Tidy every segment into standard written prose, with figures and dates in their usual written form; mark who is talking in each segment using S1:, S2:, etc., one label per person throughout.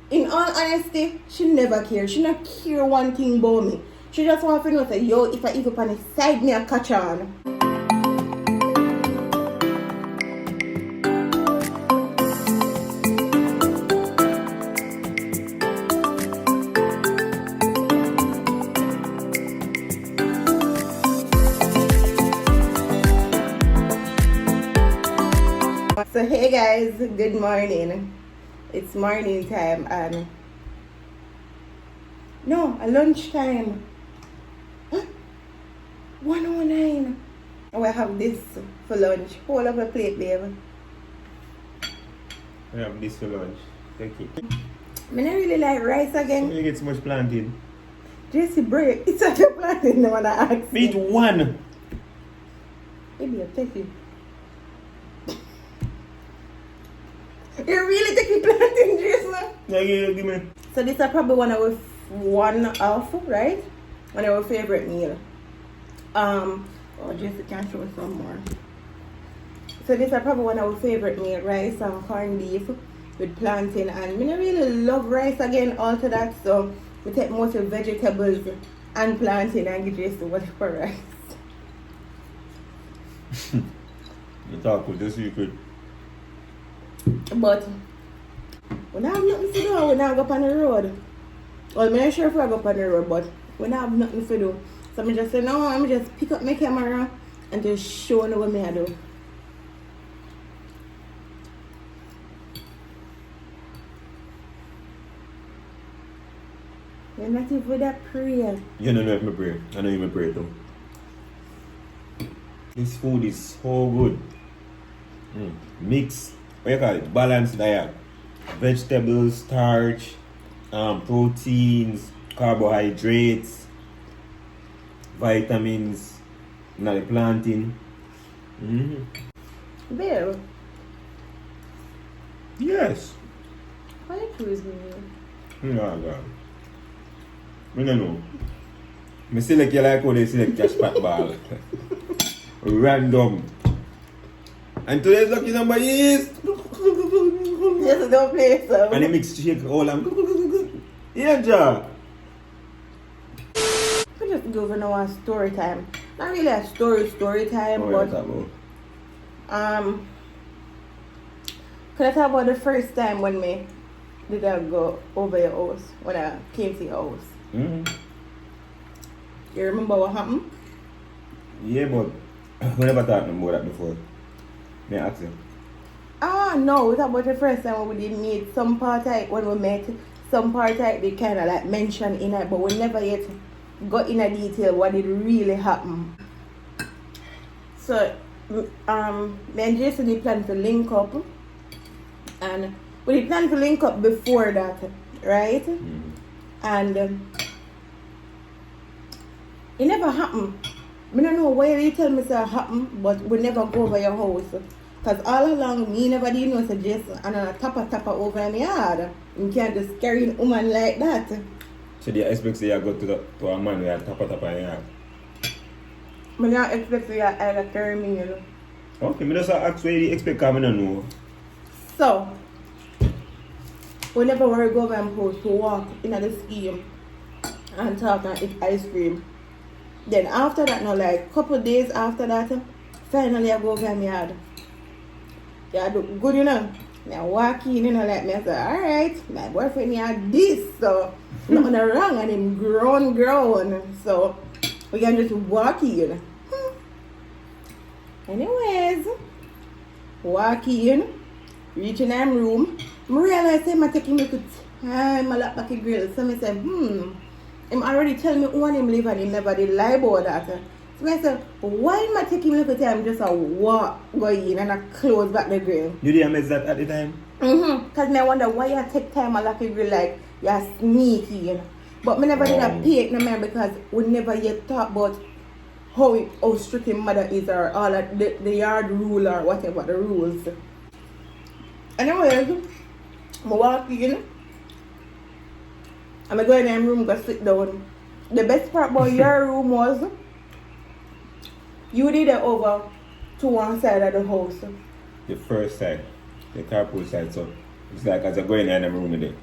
S1: In all honesty, she never care. She not care one thing about me. She just want to know say, yo, if I eat up on the side, me a catch on. So hey guys, good morning. It's morning time and no, lunchtime. 109. I will have this for lunch. Hold up a plate, babe.
S2: I have this for lunch. Take it.
S1: I don't really like rice again.
S2: You get so much planted.
S1: Jesse break. It's such a planting no one I ask.
S2: Eat one.
S1: Maybe I'll take it. You really take it planting, Jason?
S2: Yeah, give me.
S1: So this is probably one of, right? One of our favorite meal. Oh, Jesse can show some more. So this is probably one of our favorite meal, rice and corned beef with plantain. And I don't really love rice again after that, so we take mostly vegetables and plantain and give Jesse whatever rice.
S2: You talk with the secret.
S1: But we don't have nothing to do. We don't go up on the road. Well, I'm not sure if I go up on the road, but we don't have nothing to do. So I just say, no, I'm just pick up my camera and just show you what I do. You're not even for that prayer.
S2: You don't know if I pray. I know you pray too. This food is so good. Mix. What you call it? Balanced diet. Vegetables, starch, proteins, carbohydrates, vitamins, the plantain.
S1: Bill,
S2: Yes.
S1: why you choose me?
S2: Yeah, God. I don't know. I select you like how they select cash pat ball. Random. And today's lucky number is...
S1: Just don't play so.
S2: And they mix shake all and... Yeah, Ja.
S1: We just go over now a story time. Not really a story time,
S2: Oh,
S1: but
S2: yeah, about.
S1: Could I talk about the first time when did I go over your house, when I came to your house? You remember what happened?
S2: Yeah, but we never talked about that before. May I ask you?
S1: No, we talked about the first time when we did meet. Some part when we met, some part they kind of like mentioned in it, but we never yet got in a detail what did really happen. So, me and Jason did plan to link up, and we did plan to link up before that, right? And it never happened. I don't know why you tell me it happened, but we never go over your house. Because all along, me never did know Jason and a tapper over my yard. You can't just carry a woman like that.
S2: So do you expect you go to a man with a tapper in your yard?
S1: I don't expect you to carry me, you know.
S2: Okay, I just ask what you expect because I don't know.
S1: So, whenever we go over and post to walk in the scheme and talk and eat ice cream. Then after that, no, like couple days after that, finally I go over my yard. Yeah, do good, you know. I walk in, you know, like me, I say, alright, my boyfriend had this, so nothing wrong, and him grown. So we can just walk in. Anyways, walk in, reach in my room. I realize I'm taking me to time, I look back at grill. So I say, him already tell me when him live and him never did lie about that. So I said, why am I taking a little time just a walk, go in and I close back the grill?
S2: You didn't miss that at the time?
S1: Because I wonder why you take time a lock the grill like you're sneaky, you know. But I never did a pay it no man because we never yet talk about how strict his mother is or all of the yard rule or whatever the rules. Anyways, I walk in. I'm going in the room, go sit down. The best part about your room was you did it over to one side of the house.
S2: The first side, the carpool side, so it's like as I go in the room with it.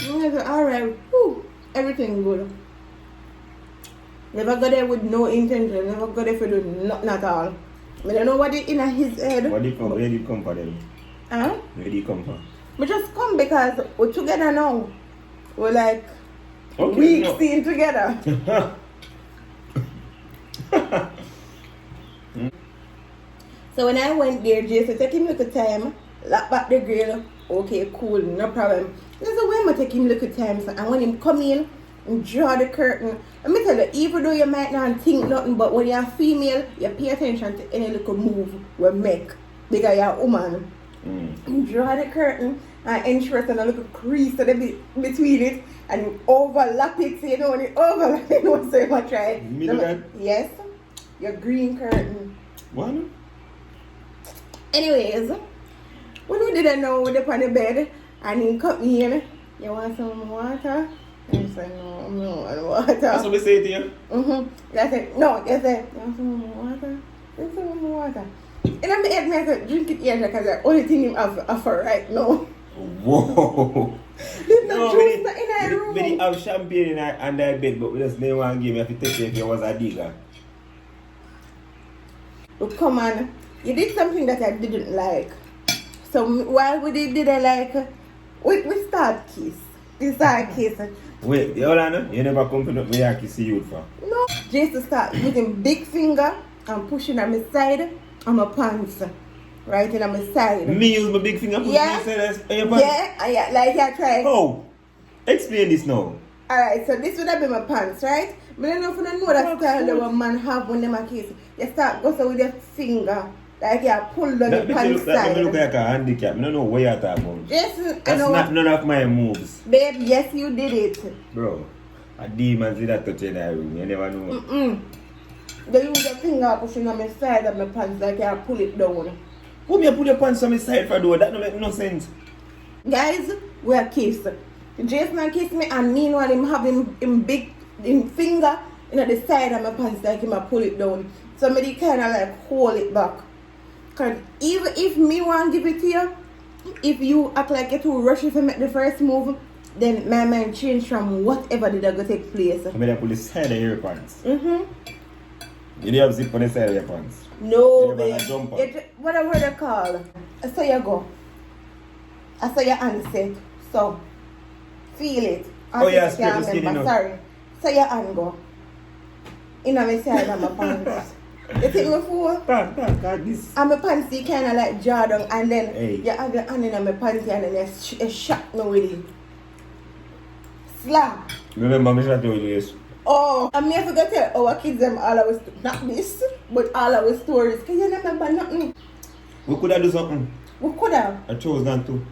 S1: Alright, everything good. Never go there with no intention, never go there for do nothing at all. I don't know what is in his head.
S2: Where did you come from then?
S1: Huh?
S2: Where did you come from?
S1: We just come because we're together now. We're like
S2: Okay,
S1: weeks
S2: no.
S1: staying together. So when I went there, Jason take him little time, lock back the grill. Okay, cool, no problem. There's a way I take him little time, so and when him come in and draw the curtain, let me tell you, even though you might not think nothing, but when you're female, you pay attention to any little move we make because you're a woman. Draw the curtain and ensure and a little crease so between it and overlap it, so you know when it overlap it, you know, so much try. Yes, your green curtain.
S2: What?
S1: Anyways, when we didn't know we were on the bed and he cut me in, you want some water? And I said, no, I don't want water.
S2: That's what we say to you?
S1: I said, no, you said, you want some more water? You want some more water? And I'm the I said, drink it here because the only thing you have to offer right now.
S2: Whoa.
S1: There's no juice in that room.
S2: We have champagne in that bed, but we just didn't want to give me if you take it if you was a digger.
S1: But come on, you did something that I didn't like. So while we didn't like, we start kiss. We start kissing.
S2: Wait, Yolanda, you never come to me I kiss you for?
S1: No. Just start using big finger and pushing on my side on my pants. Right in on my side.
S2: Me use my big finger push
S1: Yeah.
S2: my side on your pants?
S1: Yeah, like I tried.
S2: Oh, explain this now.
S1: Alright, so this would have been my pants, right? But I don't know if you know that style that a man have when they kiss. You start go so with your finger. Like you pull down your pants
S2: That
S1: side.
S2: look like a handicap. I don't know where you're talking about.
S1: Jason, I
S2: That's
S1: know
S2: not none of my moves.
S1: babe, yes you did it.
S2: Bro, a demon see that touch in that room. You never know.
S1: They use your finger pushing on my side of my pants like you pull it down.
S2: Who me put your pants on my side for though? That don't make no sense.
S1: Guys, we are kissed. Jason kissed me and meanwhile him having him big finger in the side of my pants like him a pull it down. Somebody kinda like hold it back. Cause even if me want to give it to you, if you act like you're too rushy to make the first move, then my mind change from whatever did I go take place.
S2: I mean, put the side of your pants.
S1: You
S2: didn't have zip on the side of your pants.
S1: No,
S2: You never had a jumper.
S1: babe. Whatever they call. I saw you go. I saw your hand set. So, feel it.
S2: Oh, yeah,
S1: I
S2: straight
S1: can't
S2: the skin,
S1: remember.
S2: you know.
S1: Sorry. So your hand go. In my side of my pants. You think me fool?
S2: God, this.
S1: And my pants you kind of like draw down and then
S2: Hey.
S1: you have your hand in my pants and then you shot me with it. Slap.
S2: Remember, me shot you with this.
S1: Oh, and me I forgot to tell our kids them all our not this, but all our stories. Can you remember nothing?
S2: We could have do something.
S1: We could have.
S2: I chose not to.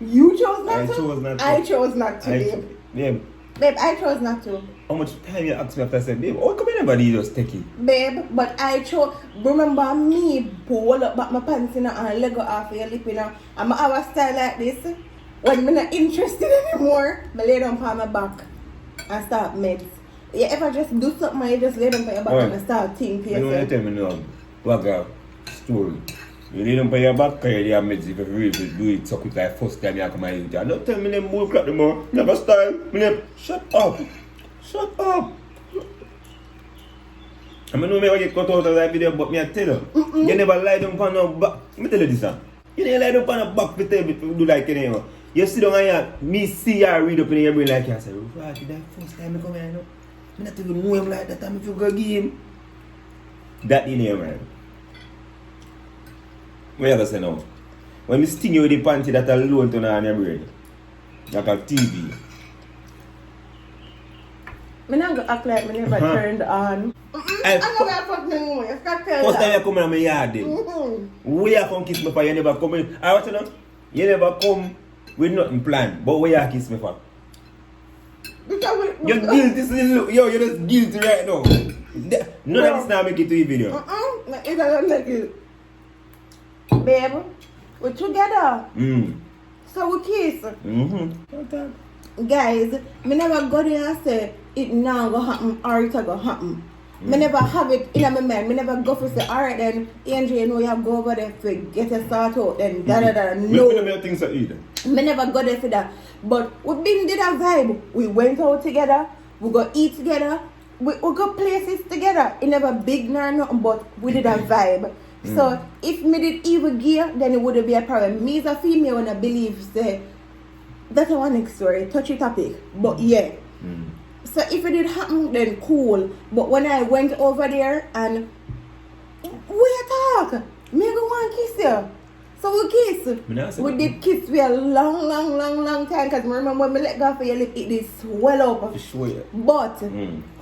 S1: You chose not
S2: I
S1: to?
S2: chose not to.
S1: I chose not to, babe.
S2: Babe,
S1: Babe, I chose not to.
S2: how much time you asked me after I said, babe, how come anybody just take it?
S1: Babe, but I chose. Remember me pull up back my pants you know, and leg off your lip, you know. And I have a style like this. When I'm not interested anymore, I lay down on my back and start meds. You ever just do something and you just lay down on your back
S2: Alright.
S1: and start thinking
S2: You know what you
S1: yourself?
S2: tell me now? What a story. You lay down on your back because you have meds if you really do it so quick like first time you come and you don't tell me them move clap them more. Never style. Me them, shut up. Shut up. I know me get cut out of that video, but me I tell you, you never lie down on your back. Let me tell you this, huh? You never lie down on your back to tell me to do like anything. You sit down and me see you read up in your brain like you say, right, that first time I come here, you know, I not even know him like that time if you go give him. That in here, man. What you ever say now? When me sting you with the panty that alone turn on your brain, like a TV.
S1: I'm not going to act like I never turned on. I know where I fucked me more. You can't tell
S2: First time
S1: that.
S2: you come in my yard then. Where you come kiss me for, you never come in. I want to know, you never come with nothing planned, but where you kiss me for?
S1: Because
S2: You're guilty, still. Yo, you're just guilty right now. None of this now make it to your video.
S1: It doesn't make it. Babe, we're together. So we kiss. Guys, me never go there and say it now go happen or it go happen. Me never have it in my mind. Me never go for say, alright then, Angel, you know you have to go over there to get a start out. Then no.
S2: Me never think so either.
S1: Me never go there for that. But we been did a vibe. We went out together. We go eat together. We go places together. It never big nor nothing, but we did a vibe. So if me did evil gear, then it wouldn't be a problem. Me as a female when I believe say that's a one next story, touchy topic. But yeah. So if it did happen, then cool. But when I went over there and we talk, me go want kiss you. So we kiss. We did kiss for a long time. Because I remember when I let go for your lip, it did swell up. But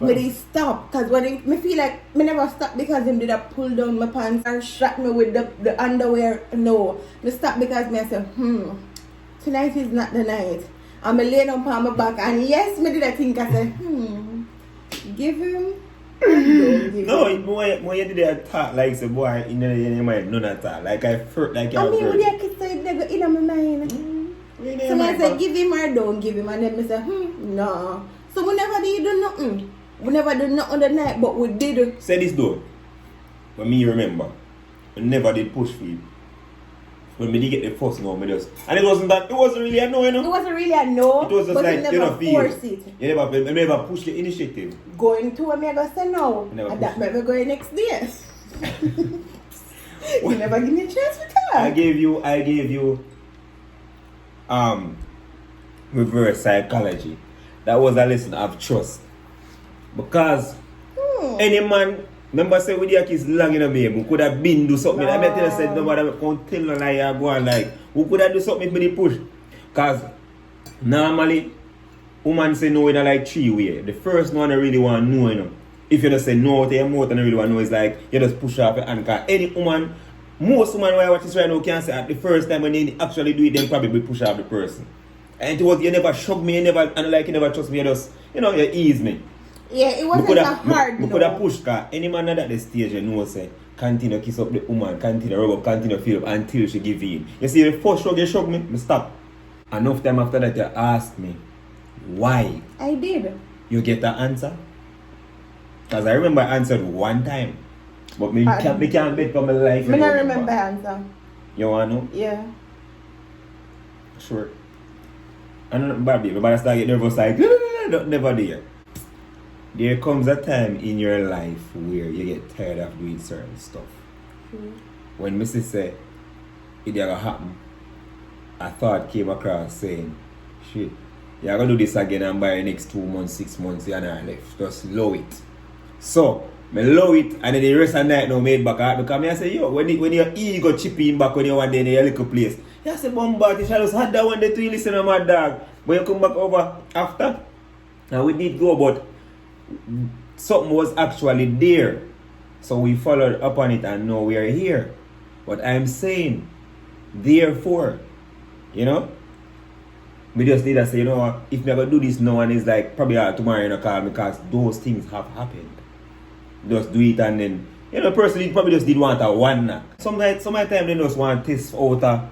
S1: me did stop. Because when me feel like me never stop because him did a pull down my pants and shot me with the underwear. No. Me stop because me say, tonight is not the night. And I lay down on my back and yes, me did I think I said, give him.
S2: No, when you did that talk like say boy in your mind, none at all. Like I felt like
S1: I mean, when you kiss it, they go in my mind. So I say, give him or don't give him. And then I say, no. So we never did do nothing. We never did nothing the night, but we did.
S2: Say this though. But me remember, we never did push for you. When me did get the first no, me just and it wasn't really a no, you know.
S1: It wasn't really a no.
S2: It was just
S1: but
S2: like
S1: you never force it.
S2: You never push the initiative.
S1: Going to me, I go say no. And that made me go next day. You never give me a chance for that.
S2: I gave you reverse psychology. That was a lesson of trust. Because any man, remember say with your kids long in a baby, who could have been do something. I bet you said nobody can't tell no lie go on like who could have do something for the push. Cause normally woman say no in a like 3 ways. The first one I really want to know, you know. If you just say no to your mouth and I really want to know is like you just push off your hand. Cause any woman, most women who I watch this right now can say at the first time when they actually do it, they probably push off the person. And it was you never shock me, you never trust me, you just you ease me.
S1: Yeah, it wasn't a hard no.
S2: We could have pushed cause any man at the stage you know say continue kiss up the woman, continue rub up, continue feel up until she give in. You see the first shrug you shock me stop. Enough time after that you ask me why.
S1: I did.
S2: You get the answer? Because I remember I answered one time. But me can't bet for my life.
S1: I don't remember answer.
S2: You want to know?
S1: Yeah.
S2: Sure. I don't know, Barbie, but I start getting nervous like, never there. There comes a time in your life where you get tired of doing certain stuff. When Mrs. said, it gonna happen, a thought came across saying, shit, you're gonna do this again and by the next 2 months, 6 months, you're not left. Just low it. So, I low it and then the rest of the night now made back out because I say, yo, when your ego chip in back when you want in your little place, you say, Bombard, you just had that one day to you listen to my dog. But you come back over after, and we did go, but something was actually there. So we followed up on it and now we are here. But I'm saying, therefore, you know, we just need to say, you know what, if we ever do this now and it's like, probably tomorrow you know, call me because those things have happened. Just do it and then, you know, personally probably just did want a one knock. Sometimes they just want to test out a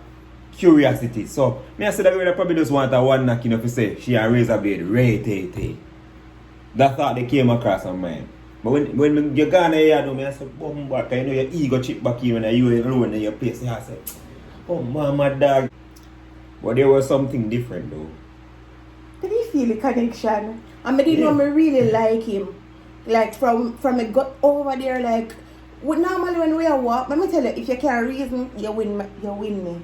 S2: curiosity. So, me I said that we probably just want a one knock, you know, if you say, she a razor blade, ray-tay-tay. That thought they came across on mine. But when you go in here, I said, Bombard, you know your ego chip back here when you alone in your place. I said, oh man, my dog. But there was something different though.
S1: Did you feel the connection? I didn't know me really like him. Like from a gut over there, like normally when we walk, let me tell you, if you can't reason, you win me.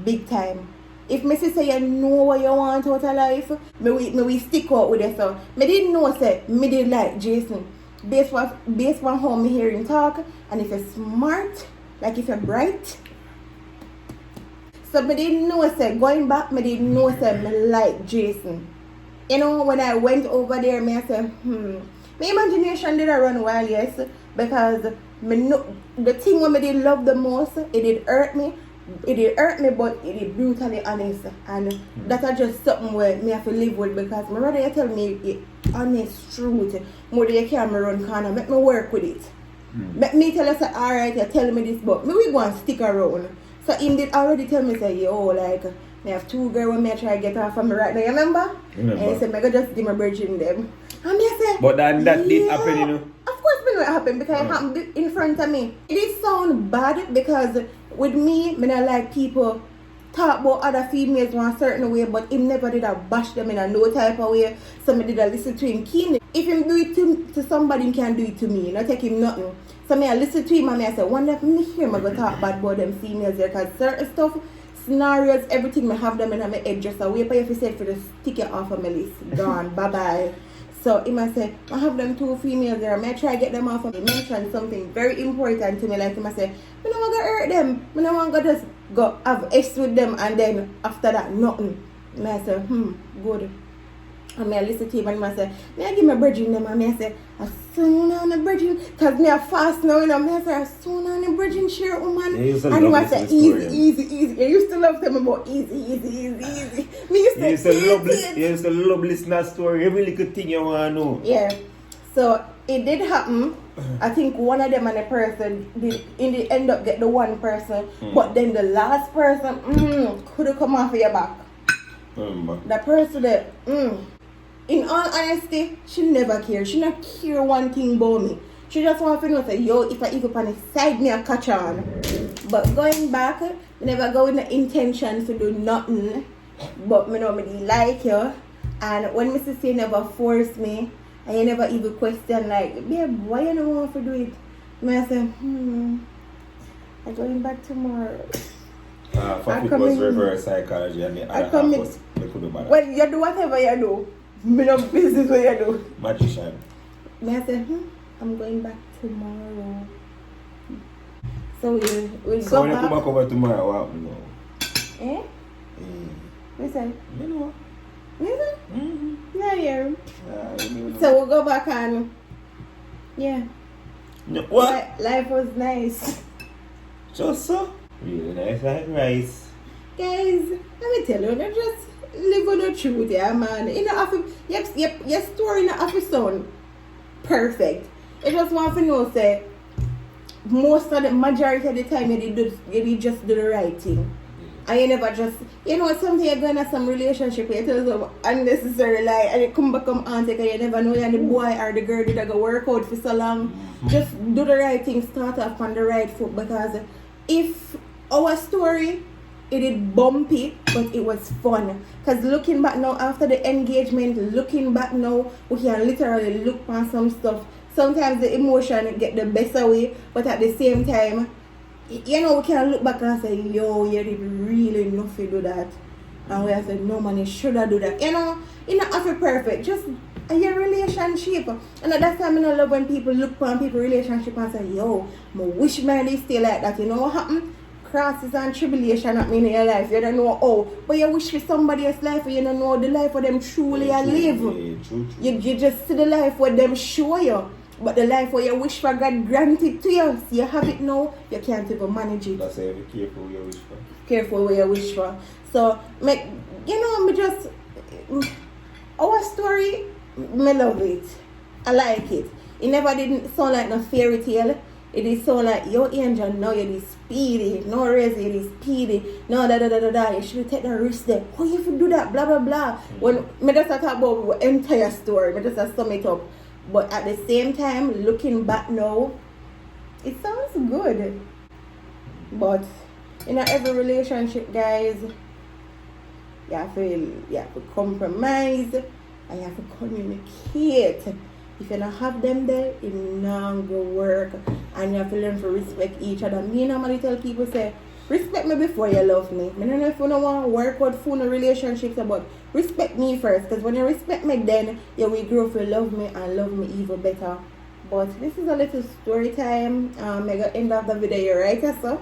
S1: Big time. If me say you know what you want out of life, me stick out with you. So me didn't know say me did like Jason. Based on how me hear him talk, and if you're smart, like if you're bright. So me didn't know say going back, me didn't know say me like Jason. You know, when I went over there, me I said, my imagination did a run wild, yes, because me know, the thing when me did love the most, it did hurt me. It did hurt me, but it did brutally honest. And that's just something where me have to live with because my brother you tell me the honest truth. More than you can run corner, make me work with it. Make me tell us, alright, you tell me this, but me we go and stick around. So him did already tell me, say, yo, like, me have 2 girls when me try to get off from me right now, you remember? And he said, me go just give my bridge in them. And me say,
S2: but that did happen, you know?
S1: Of course me know it happened because it happened in front of me. It is sound bad because with me, I don't like people talk about other females one certain way, but him never did a bash them in a no type of way. Somebody did a listen to him keen. If him do it to somebody, he can do it to me. Not take him nothing. So me I listen to him and I say, one if me hear me go talk bad about them females there, because certain stuff, scenarios, everything, me have them in my head just a way for you to say for the stick it off of my list. Gone. Bye bye. So he might say, I have them 2 females there. I may try to get them off of me. Mention something very important to me. Like he might say, I don't want to hurt them. I don't want to just go have sex with them and then after that, nothing. And I say, good. And I listen to him and I say, may I give my bridging them? And I say, as soon as the bridging, because me are fast now, and I say, as soon as the bridging share, woman.
S2: Yeah,
S1: and he might say, easy. You used to love them about easy. Me used
S2: to love listening to story. Every little thing you want to know.
S1: Yeah. So it did happen. I think one of them and a person did in the end up get the one person, but then the last person could have come off of your back. The person that in all honesty, she never care. She not care one thing about me. She just want to know say, yo, if I even on the side me I catch on. But going back, I never go with the intention to do nothing. But me know me like you. And when Mrs. C never force me, and you never even question like, babe, why you don't want to do it? Me I say, I'm going back tomorrow.
S2: For people was reverse psychology and the other half was they could do bad.
S1: Well, you do whatever you do. Me no business what you do.
S2: Magician.
S1: Me I say, I'm going back tomorrow. So we
S2: So
S1: go
S2: when
S1: back.
S2: you come back over tomorrow, what happen now?
S1: Eh? Listen.
S2: You know.
S1: Listen? Yeah, yeah.
S2: You know.
S1: So we'll go back and yeah.
S2: No, what?
S1: Life was nice.
S2: Just so? Really nice like rice.
S1: Guys, let me tell you, not just live on the truth, yeah, man. You know, your story not have to sound perfect. I just want to know, say, most of the majority of the time you did just do the right thing. And you never just, you know, something you're going to some relationship, you tell them unnecessary lie, and you come back and take it, you never know you're the boy or the girl that go work out for so long. Just do the right thing, start off on the right foot, because if our story, it did bumpy, but it was fun. Because looking back now, after the engagement, looking back now, we can literally look on some stuff. Sometimes the emotion get the best away, but at the same time, you know, we can look back and say, yo, you did really enough to do that. And we have said, no man, you should have do that. You know, you're not have to perfect, just your relationship. And that's why I love when people look on people's relationship and say, yo, I wish man stay like that. You know what happened? Crosses and tribulation happening in your life. You don't know how. But you wish for somebody else's life, and you don't know the life where them truly live.
S2: True.
S1: You just see the life where them show you. But the life where you wish for God granted to you, so you have it now, you can't even manage it.
S2: That's why be careful what you wish for.
S1: Careful what you wish for. So, our story, I love it. I like it. It never didn't sound like no fairy tale. It is so like, yo, Angel, no, you is speedy. No, Rezi, it is speedy. No, You should take the risk there. How you should do that? Blah, blah, blah. When I just talk about the entire story, I just sum it up. But at the same time, looking back now, it sounds good. But in every relationship, guys, you have to compromise and you have to communicate. If you don't have them there, it not go work. And you have to learn to respect each other. Me normally tell people, say, respect me before you love me. I don't know if you don't want to work with full relationships, but respect me first. Because when you respect me, then you will grow to love me and love me even better. But this is a little story time. I'm going to end of the video right so.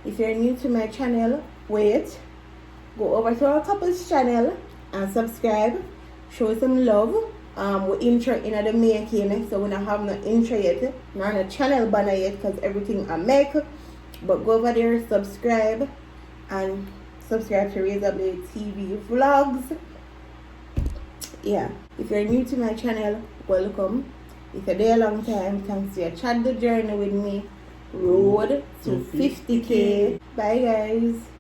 S1: If you're new to my channel, go over to our couples channel and subscribe. Show some love. We intro in the making, so we don't have no intro yet. Not a channel banner yet because everything I make. But go over there, subscribe, and subscribe to Razorblade TV vlogs. Yeah, if you're new to my channel, welcome. If you're there a long time, thanks for your chat the journey with me. Road to 50K. Bye guys.